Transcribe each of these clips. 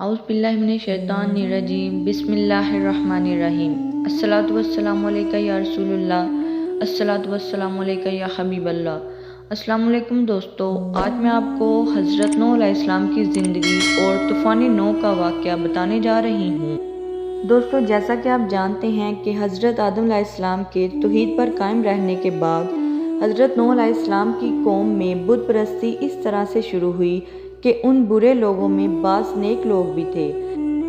اعوذ باللہ من الشیطان الرجیم بسم اللہ الرحمن الرحیم الصلاۃ والسلام علیکہ یا رسول اللہ الصلاۃ والسلام علیکہ یا حبیب اللہ۔ السلام علیکم دوستو، آج میں آپ کو حضرت نوح علیہ السلام کی زندگی اور طوفان نوح کا واقعہ بتانے جا رہی ہوں۔ دوستو، جیسا کہ آپ جانتے ہیں کہ حضرت آدم علیہ السلام کے توحید پر قائم رہنے کے بعد حضرت نوح علیہ السلام کی قوم میں بت پرستی اس طرح سے شروع ہوئی کہ ان برے لوگوں میں بعض نیک لوگ بھی تھے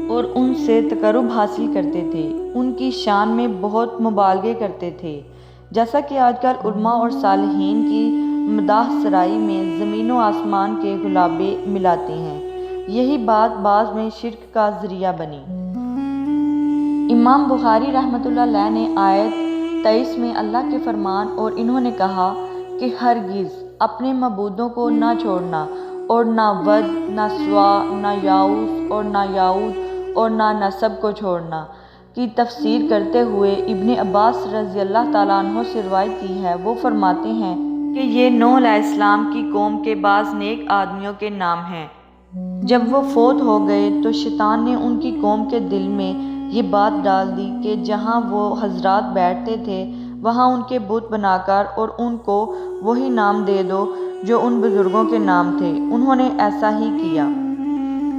اور ان سے تقرب حاصل کرتے تھے، ان کی شان میں بہت مبالغے کرتے تھے، جیسا کہ آج کل علماء اور صالحین کی مداح سرائی میں زمین و آسمان کے غلابے ملاتے ہیں۔ یہی بات بعض میں شرک کا ذریعہ بنی۔ امام بخاری رحمۃ اللہ علیہ نے آیت 23 میں اللہ کے فرمان اور انہوں نے کہا کہ ہرگز اپنے معبودوں کو نہ چھوڑنا، اور نہ ود، نہ سوا، نہ یاؤس اور نہ یعود اور نہ نسب کو چھوڑنا کی تفسیر کرتے ہوئے ابن عباس رضی اللہ تعالیٰ عنہ سے روایت کی ہے۔ وہ فرماتے ہیں کہ یہ نوح علیہ السلام کی قوم کے بعض نیک آدمیوں کے نام ہیں۔ جب وہ فوت ہو گئے تو شیطان نے ان کی قوم کے دل میں یہ بات ڈال دی کہ جہاں وہ حضرات بیٹھتے تھے وہاں ان کے بت بنا کر اور ان کو وہی نام دے دو جو ان بزرگوں کے نام تھے۔ انہوں نے ایسا ہی کیا،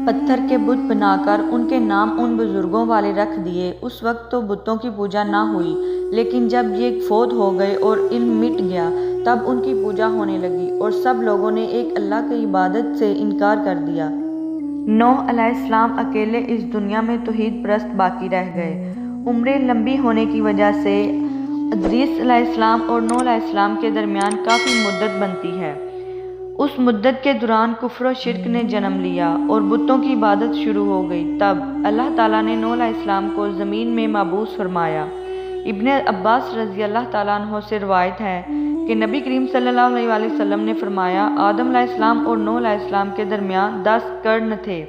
پتھر کے بت بنا کر ان کے نام ان بزرگوں والے رکھ دیے۔ اس وقت تو بتوں کی پوجا نہ ہوئی، لیکن جب یہ فوت ہو گئے اور علم مٹ گیا تب ان کی پوجا ہونے لگی اور سب لوگوں نے ایک اللہ کی عبادت سے انکار کر دیا۔ نوح علیہ السلام اکیلے اس دنیا میں توحید پرست باقی رہ گئے۔ عمریں لمبی ہونے کی وجہ سے ادریس علیہ السلام اور نوح علیہ السلام کے درمیان کافی مدت بنتی ہے۔ اس مدت کے دوران کفر و شرک نے جنم لیا اور بتوں کی عبادت شروع ہو گئی۔ تب اللہ تعالیٰ نے نوح علیہ السلام کو زمین میں مبعوث فرمایا۔ ابن عباس رضی اللہ تعالیٰ عنہ سے روایت ہے کہ نبی کریم صلی اللہ علیہ وآلہ وسلم نے فرمایا، آدم علیہ السلام اور نوح علیہ السلام کے درمیان 10 قرن تھے۔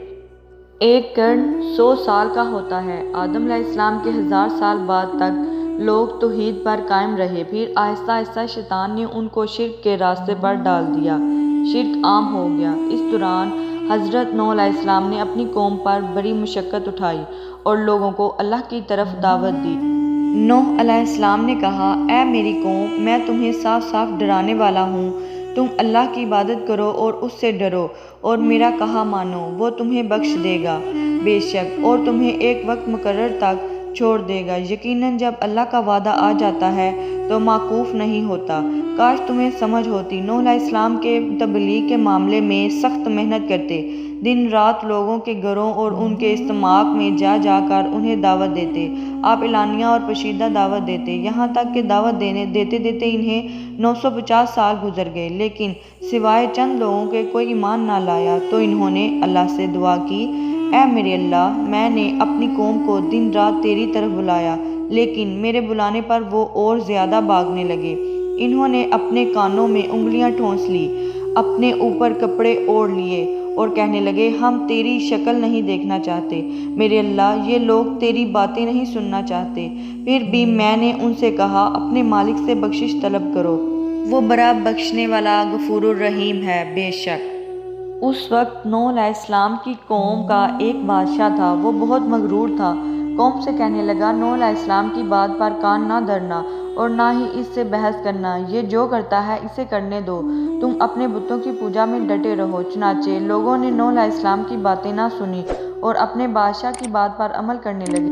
ایک قرن 100 سال کا ہوتا ہے۔ آدم علیہ السلام کے 1000 سال بعد تک لوگ توحید پر قائم رہے، پھر آہستہ آہستہ شیطان نے ان کو شرک کے راستے پر ڈال دیا، شرک عام ہو گیا۔ اس دوران حضرت نوح علیہ السلام نے اپنی قوم پر بڑی مشقت اٹھائی اور لوگوں کو اللہ کی طرف دعوت دی۔ نوح علیہ السلام نے کہا، اے میری قوم، میں تمہیں صاف صاف ڈرانے والا ہوں، تم اللہ کی عبادت کرو اور اس سے ڈرو اور میرا کہا مانو، وہ تمہیں بخش دے گا بے شک، اور تمہیں ایک وقت مقرر تک چھوڑ دے گا۔ یقیناً جب اللہ کا وعدہ آ جاتا ہے تو موقوف نہیں ہوتا۔ کاش تمہیں سمجھ ہوتی۔ نوح علیہ السلام کے تبلیغ کے معاملے میں سخت محنت کرتے، دن رات لوگوں کے گھروں اور ان کے اجتماع میں جا جا کر انہیں دعوت دیتے۔ آپ اعلانیہ اور پوشیدہ دعوت دیتے، یہاں تک کہ دعوت دیتے دیتے انہیں 950 سال گزر گئے، لیکن سوائے چند لوگوں کے کوئی ایمان نہ لایا۔ تو انہوں نے اللہ سے دعا کی، اے میرے اللہ، میں نے اپنی قوم کو دن رات تیری طرف بلایا، لیکن میرے بلانے پر وہ اور زیادہ بھاگنے لگے۔ انہوں نے اپنے کانوں میں انگلیاں ٹھونس لی، اپنے اوپر کپڑے اوڑھ لیے اور کہنے لگے، ہم تیری شکل نہیں دیکھنا چاہتے۔ میرے اللہ، یہ لوگ تیری باتیں نہیں سننا چاہتے۔ پھر بھی میں نے ان سے کہا، اپنے مالک سے بخشش طلب کرو، وہ بڑا بخشنے والا غفور الرحیم ہے بے شک۔ اس وقت نوح علیہ السلام کی قوم کا ایک بادشاہ تھا، وہ بہت مغرور تھا۔ قوم سے کہنے لگا، نوح علیہ السلام کی بات پر کان نہ دھرنا اور نہ ہی اس سے بحث کرنا، یہ جو کرتا ہے اسے کرنے دو، تم اپنے بتوں کی پوجا میں ڈٹے رہو۔ چنانچہ لوگوں نے نوح علیہ السلام کی باتیں نہ سنی اور اپنے بادشاہ کی بات پر عمل کرنے لگے۔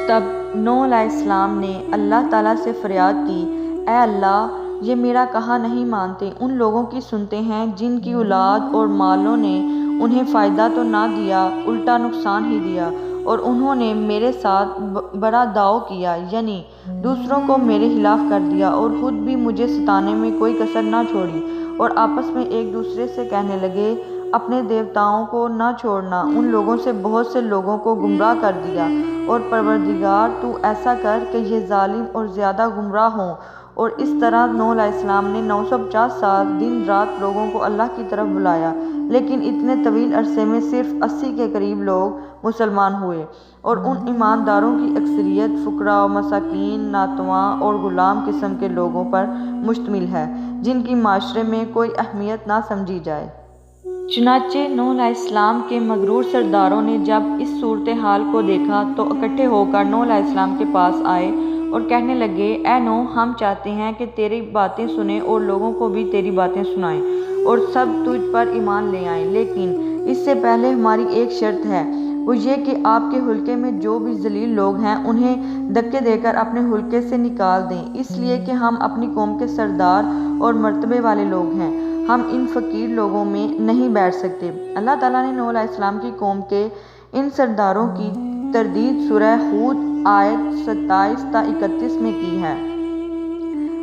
تب نوح علیہ السلام نے اللہ تعالیٰ سے فریاد کی، اے اللہ، یہ میرا کہا نہیں مانتے، ان لوگوں کی سنتے ہیں جن کی اولاد اور مالوں نے انہیں فائدہ تو نہ دیا، الٹا نقصان ہی دیا، اور انہوں نے میرے ساتھ بڑا دعو کیا، یعنی دوسروں کو میرے خلاف کر دیا اور خود بھی مجھے ستانے میں کوئی کسر نہ چھوڑی، اور آپس میں ایک دوسرے سے کہنے لگے، اپنے دیوتاؤں کو نہ چھوڑنا۔ ان لوگوں سے بہت سے لوگوں کو گمراہ کر دیا، اور پروردگار تو ایسا کر کہ یہ ظالم اور زیادہ گمراہ ہوں۔ اور اس طرح نوح علیہ السلام نے 950 سال دن رات لوگوں کو اللہ کی طرف بلایا، لیکن اتنے طویل عرصے میں صرف 80 کے قریب لوگ مسلمان ہوئے، اور ان ایمانداروں کی اکثریت فقراء و مساکین، ناتواں اور غلام قسم کے لوگوں پر مشتمل ہے، جن کی معاشرے میں کوئی اہمیت نہ سمجھی جائے۔ چنانچہ نوح علیہ السلام کے مغرور سرداروں نے جب اس صورتحال کو دیکھا تو اکٹھے ہو کر نوح علیہ السلام کے پاس آئے اور کہنے لگے، اے نوح، ہم چاہتے ہیں کہ تیری باتیں سنیں اور لوگوں کو بھی تیری باتیں سنائیں اور سب تجھ پر ایمان لے آئیں، لیکن اس سے پہلے ہماری ایک شرط ہے، وہ یہ کہ آپ کے حلقے میں جو بھی ذلیل لوگ ہیں انہیں دھکے دے کر اپنے حلقے سے نکال دیں، اس لیے کہ ہم اپنی قوم کے سردار اور مرتبے والے لوگ ہیں، ہم ان فقیر لوگوں میں نہیں بیٹھ سکتے۔ اللہ تعالیٰ نے نوح علیہ السلام کی قوم کے ان سرداروں کی تردید سورہ ہود آیت 27 تا 31 میں کی ہے۔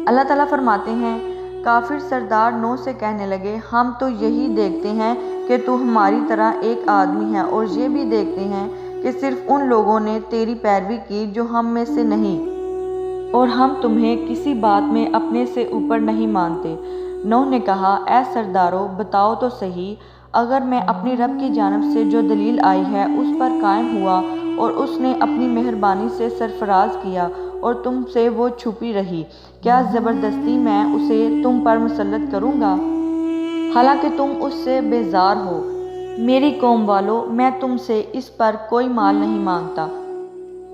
اللہ تعالیٰ فرماتے ہیں، کافر سردار نوح سے کہنے لگے، ہم تو یہی دیکھتے ہیں کہ تو ہماری طرح ایک آدمی ہے اور یہ بھی دیکھتے ہیں کہ صرف ان لوگوں نے تیری پیروی کی جو ہم میں سے نہیں، اور ہم تمہیں کسی بات میں اپنے سے اوپر نہیں مانتے۔ نوح نے کہا، اے سردارو، بتاؤ تو صحیح، اگر میں اپنی رب کی جانب سے جو دلیل آئی ہے اس پر قائم ہوا اور اس نے اپنی مہربانی سے سرفراز کیا اور تم سے وہ چھپی رہی، کیا زبردستی میں اسے تم پر مسلط کروں گا، حالانکہ تم اس سے بیزار ہو؟ میری قوم والو، میں تم سے اس پر کوئی مال نہیں مانگتا،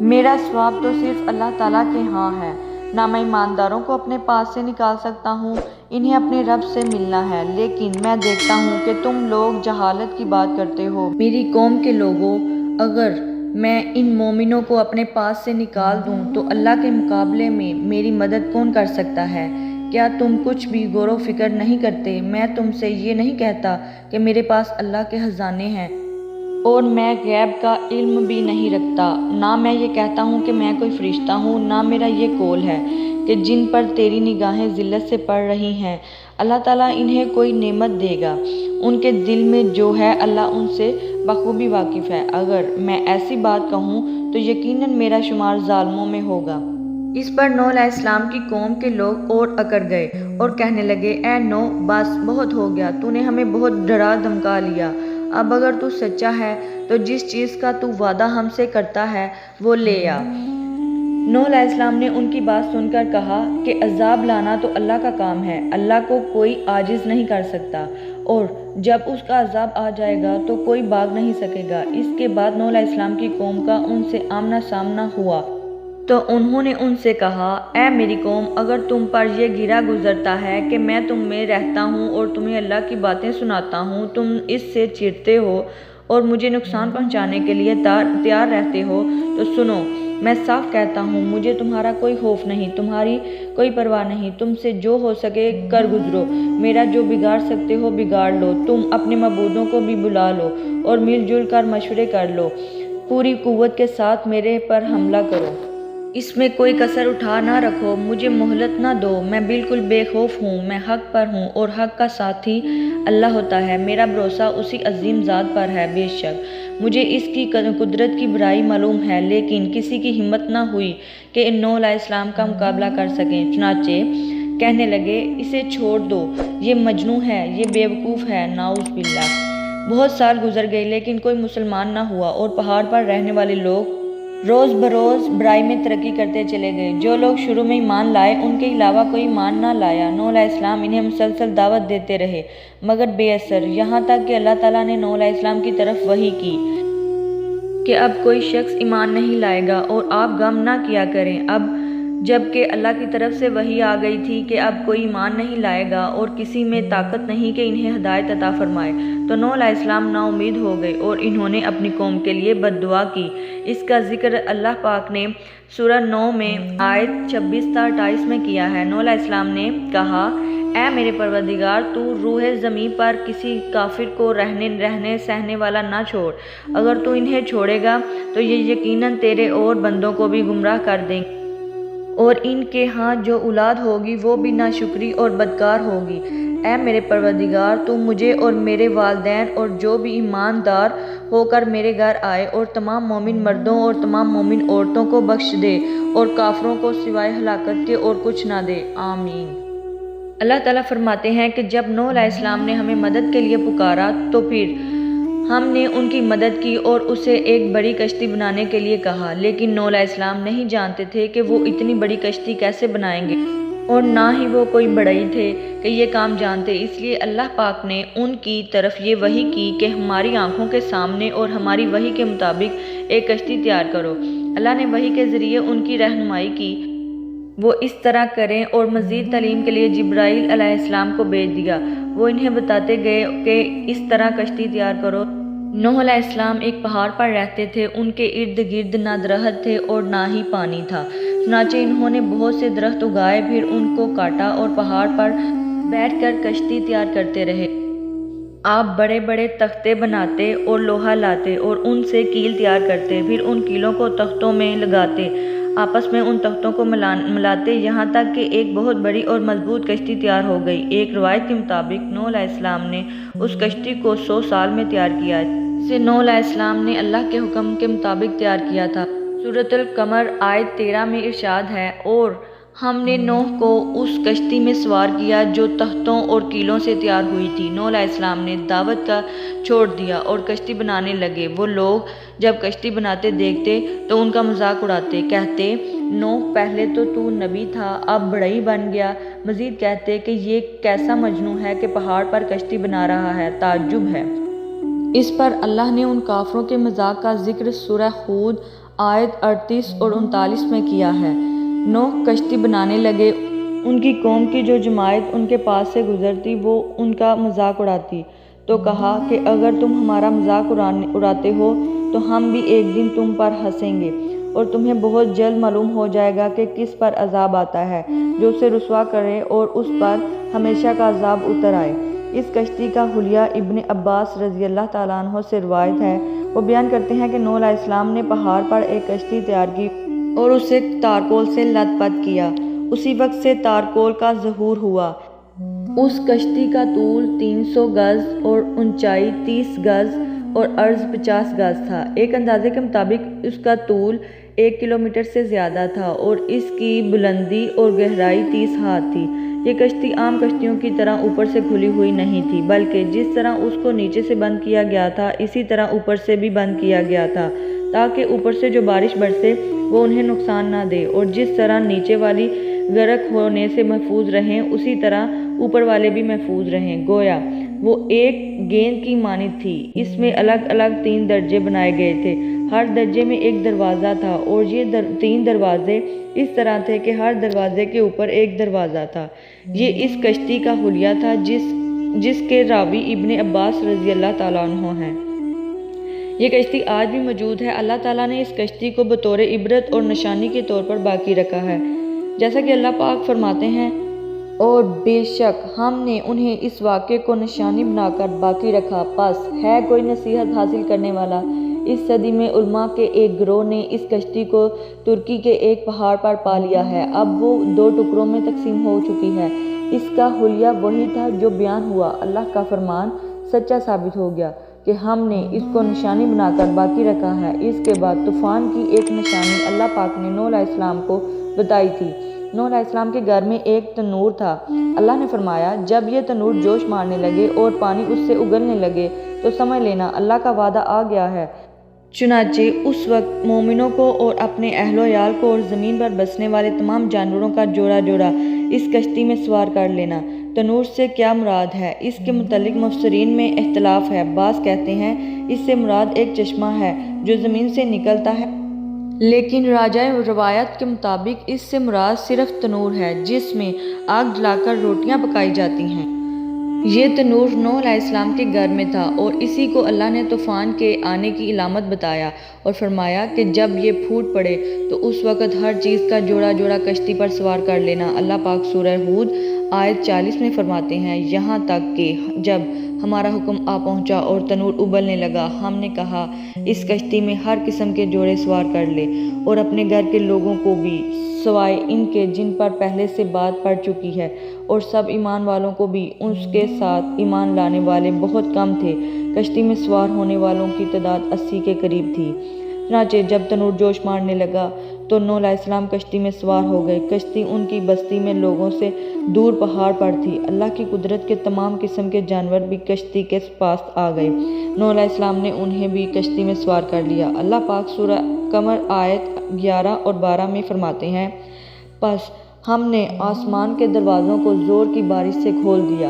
میرا ثواب تو صرف اللہ تعالیٰ کے ہاں ہے، نہ میں ایمانداروں کو اپنے پاس سے نکال سکتا ہوں، انہیں اپنے رب سے ملنا ہے، لیکن میں دیکھتا ہوں کہ تم لوگ جہالت کی بات کرتے ہو۔ میری قوم کے لوگوں، اگر میں ان مومنوں کو اپنے پاس سے نکال دوں تو اللہ کے مقابلے میں میری مدد کون کر سکتا ہے؟ کیا تم کچھ بھی غور و فکر نہیں کرتے؟ میں تم سے یہ نہیں کہتا کہ میرے پاس اللہ کے خزانے ہیں اور میں غیب کا علم بھی نہیں رکھتا، نہ میں یہ کہتا ہوں کہ میں کوئی فرشتہ ہوں، نہ میرا یہ قول ہے کہ جن پر تیری نگاہیں ذلت سے پڑ رہی ہیں اللہ تعالیٰ انہیں کوئی نعمت دے گا، ان کے دل میں جو ہے اللہ ان سے بخوبی واقف ہے، اگر میں ایسی بات کہوں تو یقیناً میرا شمار ظالموں میں ہوگا۔ اس پر نوح علیہ السلام کی قوم کے لوگ اور اکڑ گئے اور کہنے لگے، اے نوح، بس بہت ہو گیا، تو نے ہمیں بہت ڈرا دھمکا لیا، اب اگر تو سچا ہے تو جس چیز کا تو وعدہ ہم سے کرتا ہے وہ لے آ۔ نوح علیہ السلام نے ان کی بات سن کر کہا کہ عذاب لانا تو اللہ کا کام ہے، اللہ کو کوئی عاجز نہیں کر سکتا، اور جب اس کا عذاب آ جائے گا تو کوئی بھاگ نہیں سکے گا۔ اس کے بعد نوح علیہ السلام کی قوم کا ان سے آمنا سامنا ہوا تو انہوں نے ان سے کہا، اے میری قوم، اگر تم پر یہ گرا گزرتا ہے کہ میں تم میں رہتا ہوں اور تمہیں اللہ کی باتیں سناتا ہوں، تم اس سے چڑھتے ہو اور مجھے نقصان پہنچانے کے لیے تیار رہتے ہو، تو سنو، میں صاف کہتا ہوں، مجھے تمہارا کوئی خوف نہیں، تمہاری کوئی پرواہ نہیں، تم سے جو ہو سکے کر گزرو، میرا جو بگاڑ سکتے ہو بگاڑ لو، تم اپنے معبودوں کو بھی بلا لو اور مل جل کر مشورے کر لو، پوری قوت کے ساتھ میرے پر حملہ کرو، اس میں کوئی کسر اٹھا نہ رکھو، مجھے مہلت نہ دو، میں بالکل بے خوف ہوں، میں حق پر ہوں اور حق کا ساتھی اللہ ہوتا ہے، میرا بھروسہ اسی عظیم ذات پر ہے، بے شک مجھے اس کی قدرت کی بڑائی معلوم ہے، لیکن کسی کی ہمت نہ ہوئی کہ نوح علیہ السلام کا مقابلہ کر سکیں، چنانچہ کہنے لگے، اسے چھوڑ دو، یہ مجنون ہے، یہ بیوقوف ہے، نعوذ باللہ۔ بہت سال گزر گئے لیکن کوئی مسلمان نہ ہوا اور پہاڑ پر رہنے والے لوگ روز بروز برائی میں ترقی کرتے چلے گئے، جو لوگ شروع میں ایمان لائے ان کے علاوہ کوئی ایمان نہ لایا، نوح علیہ السلام انہیں مسلسل دعوت دیتے رہے مگر بے اثر، یہاں تک کہ اللہ تعالیٰ نے نوح علیہ السلام کی طرف وحی کی کہ اب کوئی شخص ایمان نہیں لائے گا اور آپ غم نہ کیا کریں، اب جب کہ اللہ کی طرف سے وحی آ گئی تھی کہ اب کوئی ایمان نہیں لائے گا اور کسی میں طاقت نہیں کہ انہیں ہدایت عطا فرمائے، تو نوح علیہ السلام نا امید ہو گئے اور انہوں نے اپنی قوم کے لیے بد دعا کی۔ اس کا ذکر اللہ پاک نے سورہ نوح میں آیت 26 تا 28 میں کیا ہے۔ نوح علیہ السلام نے کہا، اے میرے پروردگار، تو روح زمین پر کسی کافر کو رہنے سہنے والا نہ چھوڑ، اگر تو انہیں چھوڑے گا تو یہ یقیناً تیرے اور بندوں کو بھی گمراہ کر دیں گے اور ان کے ہاں جو اولاد ہوگی وہ بھی ناشکری اور بدکار ہوگی۔ اے میرے پروردگار، تو مجھے اور میرے والدین اور جو بھی ایماندار ہو کر میرے گھر آئے اور تمام مومن مردوں اور تمام مومن عورتوں کو بخش دے اور کافروں کو سوائے ہلاکت کے اور کچھ نہ دے، آمین۔ اللہ تعالیٰ فرماتے ہیں کہ جب نوح علیہ السلام نے ہمیں مدد کے لیے پکارا تو پھر ہم نے ان کی مدد کی اور اسے ایک بڑی کشتی بنانے کے لیے کہا، لیکن نوح علیہ السلام نہیں جانتے تھے کہ وہ اتنی بڑی کشتی کیسے بنائیں گے۔ اور نہ ہی وہ کوئی بڑئی تھے کہ یہ کام جانتے، اس لیے اللہ پاک نے ان کی طرف یہ وحی کی کہ ہماری آنکھوں کے سامنے اور ہماری وحی کے مطابق ایک کشتی تیار کرو۔ اللہ نے وحی کے ذریعے ان کی رہنمائی کی، وہ اس طرح کریں، اور مزید تعلیم کے لیے جبرائیل علیہ السلام کو بھیج دیا۔ وہ انہیں بتاتے گئے کہ اس طرح کشتی تیار کرو۔ نوح علیہ السلام ایک پہاڑ پر رہتے تھے، ان کے ارد گرد نہ درخت تھے اور نہ ہی پانی تھا، چنانچہ انہوں نے بہت سے درخت اگائے، پھر ان کو کاٹا اور پہاڑ پر بیٹھ کر کشتی تیار کرتے رہے۔ آپ بڑے بڑے تختے بناتے اور لوہا لاتے اور ان سے کیل تیار کرتے، پھر ان کیلوں کو تختوں میں لگاتے، آپس میں ان تختوں کو ملاتے، یہاں تک کہ ایک بہت بڑی اور مضبوط کشتی تیار ہو گئی۔ ایک روایت کے مطابق نوح علیہ السلام نے اس کشتی کو 100 سال میں تیار کیا، جسے نوح علیہ السلام نے اللہ کے حکم کے مطابق تیار کیا تھا۔ سورۃ القمر آیت 13 میں ارشاد ہے، اور ہم نے نوح کو اس کشتی میں سوار کیا جو تختوں اور کیلوں سے تیار ہوئی تھی۔ نوح علیہ السلام نے دعوت کا چھوڑ دیا اور کشتی بنانے لگے۔ وہ لوگ جب کشتی بناتے دیکھتے تو ان کا مذاق اڑاتے، کہتے، نوح پہلے تو نبی تھا، اب بڑئی بن گیا۔ مزید کہتے کہ یہ کیسا مجنون ہے کہ پہاڑ پر کشتی بنا رہا ہے، تعجب ہے۔ اس پر اللہ نے ان کافروں کے مذاق کا ذکر سورہ ہود آیت 38 اور 39 میں کیا ہے۔ نوح کشتی بنانے لگے، ان کی قوم کی جو جماعت ان کے پاس سے گزرتی وہ ان کا مذاق اڑاتی، تو کہا کہ اگر تم ہمارا مذاق اڑاتے ہو تو ہم بھی ایک دن تم پر ہنسیں گے، اور تمہیں بہت جلد معلوم ہو جائے گا کہ کس پر عذاب آتا ہے جو اسے رسوا کرے اور اس پر ہمیشہ کا عذاب اتر آئے۔ اس کشتی کا حلیہ ابن عباس رضی اللہ تعالیٰ عنہ سے روایت ہے، وہ بیان کرتے ہیں کہ نوح علیہ السلام نے پہاڑ پر ایک کشتی تیار کی اور اسے تارکول سے لت پت کیا، اسی وقت سے تارکول کا ظہور ہوا۔ اس کشتی کا طول 300 گز اور اونچائی 30 گز اور عرض 50 گز تھا۔ ایک اندازے کے مطابق اس کا طول 1 کلومیٹر سے زیادہ تھا اور اس کی بلندی اور گہرائی 30 ہاتھ تھی۔ یہ کشتی عام کشتیوں کی طرح اوپر سے کھلی ہوئی نہیں تھی، بلکہ جس طرح اس کو نیچے سے بند کیا گیا تھا اسی طرح اوپر سے بھی بند کیا گیا تھا، تاکہ اوپر سے جو بارش برسے وہ انہیں نقصان نہ دے، اور جس طرح نیچے والی غرق ہونے سے محفوظ رہیں اسی طرح اوپر والے بھی محفوظ رہیں، گویا وہ ایک گیند کی مانند تھی۔ اس میں الگ الگ 3 درجے بنائے گئے تھے، ہر درجے میں ایک دروازہ تھا، اور یہ 3 دروازے اس طرح تھے کہ ہر دروازے کے اوپر ایک دروازہ تھا۔ یہ اس کشتی کا حلیہ تھا جس کے راوی ابن عباس رضی اللہ تعالیٰ عنہ ہیں۔ یہ کشتی آج بھی موجود ہے۔ اللہ تعالیٰ نے اس کشتی کو بطور عبرت اور نشانی کے طور پر باقی رکھا ہے، جیسا کہ اللہ پاک فرماتے ہیں، اور بے شک ہم نے انہیں اس واقعے کو نشانی بنا کر باقی رکھا، پس ہے کوئی نصیحت حاصل کرنے والا۔ اس صدی میں علماء کے ایک گروہ نے اس کشتی کو ترکی کے ایک پہاڑ پر پا لیا ہے، اب وہ 2 ٹکڑوں میں تقسیم ہو چکی ہے۔ اس کا حلیہ وہی تھا جو بیان ہوا، اللہ کا فرمان سچا ثابت ہو گیا کہ ہم نے اس کو نشانی بنا کر باقی رکھا ہے۔ اس کے بعد طوفان کی ایک نشانی اللہ پاک نے نوح علیہ السلام کو بتائی تھی۔ نوح علیہ السلام کے گھر میں ایک تنور تھا۔ اللہ نے فرمایا، جب یہ تنور جوش مارنے لگے اور پانی اس سے اگلنے لگے تو سمجھ لینا اللہ کا وعدہ آ گیا ہے۔ چنانچہ اس وقت مومنوں کو اور اپنے اہل و عیال کو اور زمین پر بسنے والے تمام جانوروں کا جوڑا جوڑا اس کشتی میں سوار کر لینا۔ تنور سے کیا مراد ہے، اس کے متعلق مفسرین میں اختلاف ہے۔ بعض کہتے ہیں اس سے مراد ایک چشمہ ہے جو زمین سے نکلتا ہے، لیکن راجہ روایت کے مطابق اس سے مراد صرف تنور ہے جس میں آگ جلا کر روٹیاں پکائی جاتی ہیں۔ یہ تنور نوح علیہ السلام کے گھر میں تھا، اور اسی کو اللہ نے طوفان کے آنے کی علامت بتایا اور فرمایا کہ جب یہ پھوٹ پڑے تو اس وقت ہر چیز کا جوڑا جوڑا کشتی پر سوار کر لینا۔ اللہ پاک سورہ ہود آیت 40 میں فرماتے ہیں، یہاں تک کہ جب ہمارا حکم آ پہنچا اور تنور ابلنے لگا، ہم نے کہا اس کشتی میں ہر قسم کے جوڑے سوار کر لے، اور اپنے گھر کے لوگوں کو بھی، سوائے ان کے جن پر پہلے سے بات پڑ چکی ہے، اور سب ایمان والوں کو بھی۔ اس کے ساتھ ایمان لانے والے بہت کم تھے، کشتی میں سوار ہونے والوں کی تعداد 80 کے قریب تھی۔ چنانچہ جب تنور جوش مارنے لگا تو نوح علیہ السلام کشتی میں سوار ہو گئے۔ کشتی ان کی بستی میں لوگوں سے دور پہاڑ پر تھی۔ اللہ کی قدرت کے تمام قسم کے جانور بھی کشتی کے پاس آ گئے۔ نوح علیہ السلام نے انہیں بھی کشتی میں سوار کر لیا۔ اللہ پاک سورہ قمر آیت 11 اور 12 میں فرماتے ہیں، پس ہم نے آسمان کے دروازوں کو زور کی بارش سے کھول دیا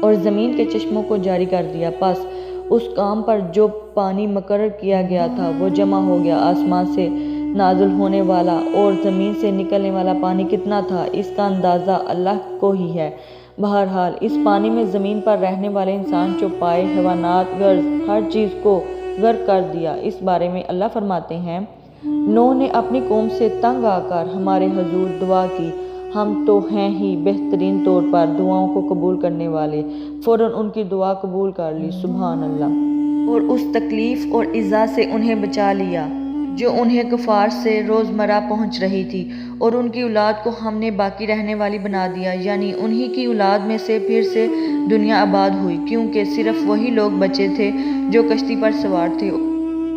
اور زمین کے چشموں کو جاری کر دیا، پس اس کام پر جو پانی مقرر کیا گیا تھا وہ جمع ہو گیا۔ آسمان سے نازل ہونے والا اور زمین سے نکلنے والا پانی کتنا تھا، اس کا اندازہ اللہ کو ہی ہے۔ بہرحال اس پانی میں زمین پر رہنے والے انسان، چوپائے، حیوانات، گرز، ہر چیز کو غرق کر دیا۔ اس بارے میں اللہ فرماتے ہیں، نوح نے اپنی قوم سے تنگ آ کر ہمارے حضور دعا کی، ہم تو ہیں ہی بہترین طور پر دعاؤں کو قبول کرنے والے۔ فوراً ان کی دعا قبول کر لی، سبحان اللہ، اور اس تکلیف اور ایذا سے انہیں بچا لیا جو انہیں کفار سے روزمرہ پہنچ رہی تھی، اور ان کی اولاد کو ہم نے باقی رہنے والی بنا دیا، یعنی انہی کی اولاد میں سے پھر سے دنیا آباد ہوئی، کیونکہ صرف وہی لوگ بچے تھے جو کشتی پر سوار تھے،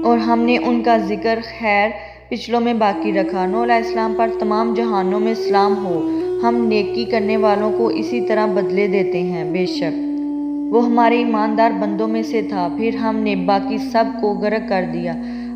اور ہم نے ان کا ذکر خیر پچھلوں میں باقی رکھا۔ نوح علیہ السلام پر تمام جہانوں میں سلام ہو، ہم نیکی کرنے والوں کو اسی طرح بدلے دیتے ہیں، بے شک وہ ہمارے ایماندار بندوں میں سے تھا، پھر ہم نے باقی سب کو غرق کر دیا۔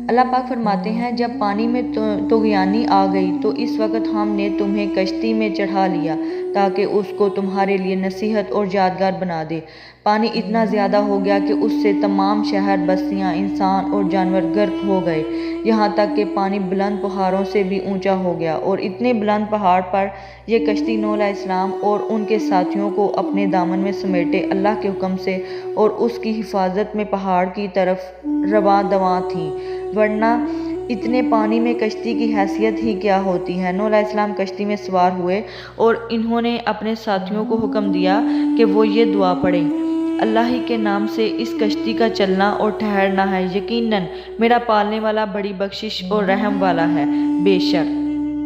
اللہ پاک فرماتے ہیں، جب پانی میں طغیانی آ گئی تو اس وقت ہم نے تمہیں کشتی میں چڑھا لیا تاکہ اس کو تمہارے لیے نصیحت اور یادگار بنا دے۔ پانی اتنا زیادہ ہو گیا کہ اس سے تمام شہر، بستیاں، انسان اور جانور غرق ہو گئے، یہاں تک کہ پانی بلند پہاڑوں سے بھی اونچا ہو گیا، اور اتنے بلند پہاڑ پر یہ کشتی نوح علیہ السلام اور ان کے ساتھیوں کو اپنے دامن میں سمیٹے اللہ کے حکم سے اور اس کی حفاظت میں پہاڑ کی طرف رواں دواں تھی، ورنہ اتنے پانی میں کشتی کی حیثیت ہی کیا ہوتی ہے۔ نوح علیہ السلام کشتی میں سوار ہوئے اور انہوں نے اپنے ساتھیوں کو حکم دیا کہ وہ یہ دعا پڑھیں، اللہ ہی کے نام سے اس کشتی کا چلنا اور ٹھہرنا ہے، یقیناً میرا پالنے والا بڑی بخشش اور رحم والا ہے، بے شک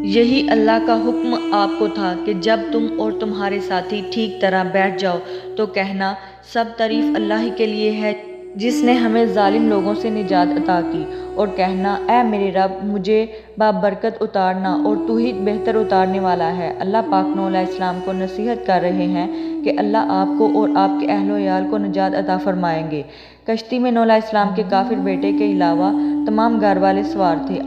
یہی اللہ کا حکم آپ کو تھا کہ جب تم اور تمہارے ساتھی ٹھیک طرح بیٹھ جاؤ تو کہنا، سب تعریف اللہ ہی کے لیے ہے جس نے ہمیں ظالم لوگوں سے نجات عطا کی، اور کہنا، اے میرے رب مجھے بابرکت اتارنا، اور تو ہی بہتر اتارنے والا ہے۔ اللہ پاک نوح علیہ السلام کو نصیحت کر رہے ہیں کہ اللہ آپ کو اور آپ کے اہل و عیال کو نجات عطا فرمائیں گے۔ کشتی میں نوح علیہ السلام کے کافر بیٹے کے علاوہ تمام گھر والے سوار تھے۔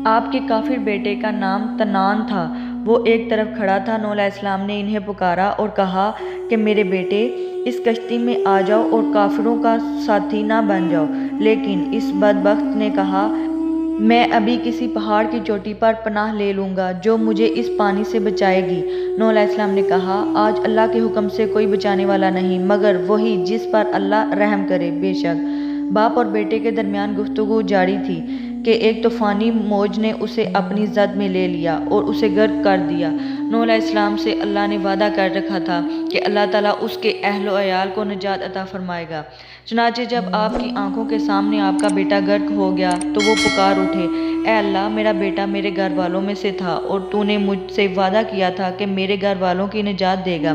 آپ کے کافر بیٹے کا نام تنان تھا، وہ ایک طرف کھڑا تھا۔ نوح علیہ السلام نے انہیں پکارا اور کہا کہ میرے بیٹے، اس کشتی میں آ جاؤ اور کافروں کا ساتھی نہ بن جاؤ، لیکن اس بدبخت نے کہا، میں ابھی کسی پہاڑ کی چوٹی پر پناہ لے لوں گا جو مجھے اس پانی سے بچائے گی۔ نوح علیہ السلام نے کہا، آج اللہ کے حکم سے کوئی بچانے والا نہیں مگر وہی جس پر اللہ رحم کرے۔ بے شک باپ اور بیٹے کے درمیان گفتگو جاری تھی کہ ایک طوفانی موج نے اسے اپنی زد میں لے لیا اور اسے غرق کر دیا۔ نوح علیہ السلام سے اللہ نے وعدہ کر رکھا تھا کہ اللہ تعالیٰ اس کے اہل و عیال کو نجات عطا فرمائے گا، چنانچہ جب آپ کی آنکھوں کے سامنے آپ کا بیٹا غرق ہو گیا تو وہ پکار اٹھے، اے اللہ، میرا بیٹا میرے گھر والوں میں سے تھا اور تو نے مجھ سے وعدہ کیا تھا کہ میرے گھر والوں کی نجات دے گا،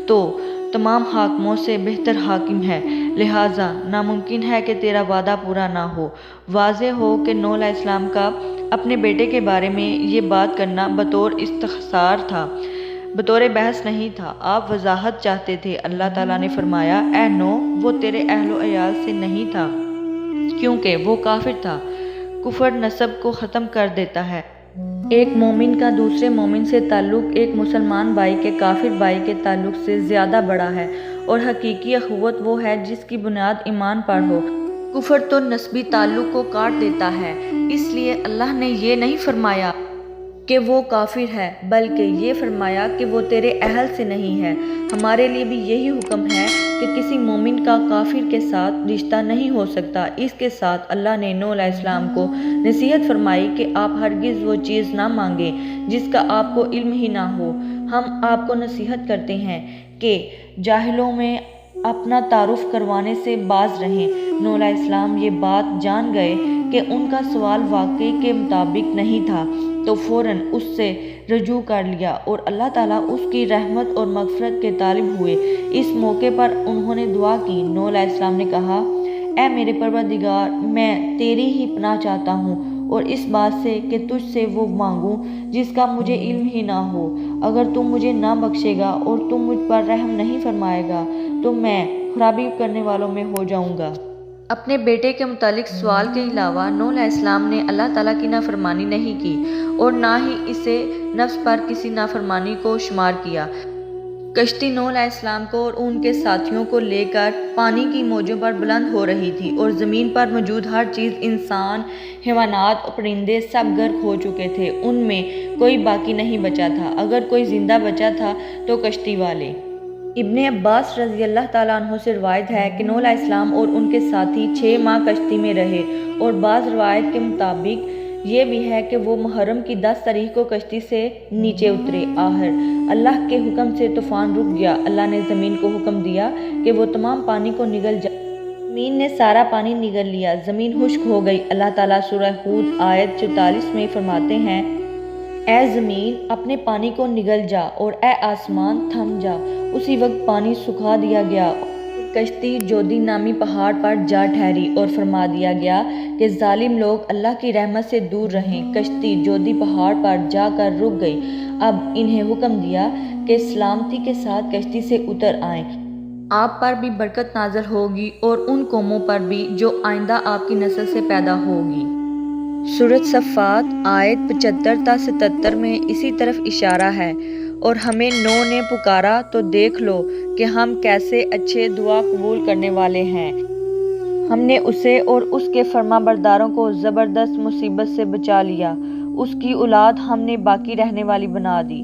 تو تمام حاکموں سے بہتر حاکم ہے، لہٰذا ناممکن ہے کہ تیرا وعدہ پورا نہ ہو۔ واضح ہو کہ نوح علیہ السلام کا اپنے بیٹے کے بارے میں یہ بات کرنا بطور استخسار تھا، بطور بحث نہیں تھا، آپ وضاحت چاہتے تھے۔ اللہ تعالیٰ نے فرمایا، اے نوح، وہ تیرے اہل و عیال سے نہیں تھا کیونکہ وہ کافر تھا۔ کفر نسب کو ختم کر دیتا ہے۔ ایک مومن کا دوسرے مومن سے تعلق ایک مسلمان بھائی کے کافر بھائی کے تعلق سے زیادہ بڑا ہے، اور حقیقی اخوت وہ ہے جس کی بنیاد ایمان پر ہو۔ کفر تو نسبی تعلق کو کاٹ دیتا ہے، اس لیے اللہ نے یہ نہیں فرمایا کہ وہ کافر ہے، بلکہ یہ فرمایا کہ وہ تیرے اہل سے نہیں ہے۔ ہمارے لیے بھی یہی حکم ہے کہ کسی مومن کا کافر کے ساتھ رشتہ نہیں ہو سکتا۔ اس کے ساتھ اللہ نے نوح علیہ السلام کو نصیحت فرمائی کہ آپ ہرگز وہ چیز نہ مانگیں جس کا آپ کو علم ہی نہ ہو۔ ہم آپ کو نصیحت کرتے ہیں کہ جاہلوں میں اپنا تعارف کروانے سے باز رہیں۔ نوح علیہ السلام یہ بات جان گئے کہ ان کا سوال واقعے کے مطابق نہیں تھا، تو فوراً اس سے رجوع کر لیا اور اللہ تعالیٰ اس کی رحمت اور مغفرت کے طالب ہوئے۔ اس موقع پر انہوں نے دعا کی۔ نوح علیہ السلام نے کہا، اے میرے پروردگار، میں تیری ہی پناہ چاہتا ہوں اور اس بات سے کہ تجھ سے وہ مانگوں جس کا مجھے علم ہی نہ ہو۔ اگر تم مجھے نہ بخشے گا اور تم مجھ پر رحم نہیں فرمائے گا تو میں خرابی کرنے والوں میں ہو جاؤں گا۔ اپنے بیٹے کے متعلق سوال کے علاوہ نوح علیہ السلام نے اللہ تعالیٰ کی نافرمانی نہیں کی اور نہ ہی اسے نفس پر کسی نافرمانی کو شمار کیا۔ کشتی نوح علیہ السلام کو اور ان کے ساتھیوں کو لے کر پانی کی موجوں پر بلند ہو رہی تھی اور زمین پر موجود ہر چیز، انسان، حیوانات اور پرندے سب غرق ہو چکے تھے۔ ان میں کوئی باقی نہیں بچا تھا۔ اگر کوئی زندہ بچا تھا تو کشتی والے۔ ابن عباس رضی اللہ تعالیٰ عنہ سے روایت ہے کہ نوح علیہ السلام اور ان کے ساتھی 6 ماہ کشتی میں رہے، اور بعض روایت کے مطابق یہ بھی ہے کہ وہ محرم کی 10 تاریخ کو کشتی سے نیچے اترے۔ آخر اللہ کے حکم سے طوفان رک گیا۔ اللہ نے زمین کو حکم دیا کہ وہ تمام پانی کو نگل جائے۔ زمین نے سارا پانی نگل لیا، زمین خشک ہو گئی۔ اللہ تعالیٰ سورہ ہود آیت 44 میں فرماتے ہیں، اے زمین اپنے پانی کو نگل جا اور اے آسمان تھم جا۔ اسی وقت پانی سکھا دیا گیا۔ کشتی جودی نامی پہاڑ پر جا ٹھہری اور فرما دیا گیا کہ ظالم لوگ اللہ کی رحمت سے دور رہیں۔ کشتی جودی پہاڑ پر جا کر رک گئی۔ اب انہیں حکم دیا کہ سلامتی کے ساتھ کشتی سے اتر آئیں۔ آپ پر بھی برکت نازل ہوگی اور ان قوموں پر بھی جو آئندہ آپ کی نسل سے پیدا ہوگی۔ سورۃ صفات آیت 75 تا 77 میں اسی طرف اشارہ ہے۔ اور ہمیں نوح نے پکارا تو دیکھ لو کہ ہم کیسے اچھے دعا قبول کرنے والے ہیں۔ ہم نے اسے اور اس کے فرما برداروں کو زبردست مصیبت سے بچا لیا۔ اس کی اولاد ہم نے باقی رہنے والی بنا دی۔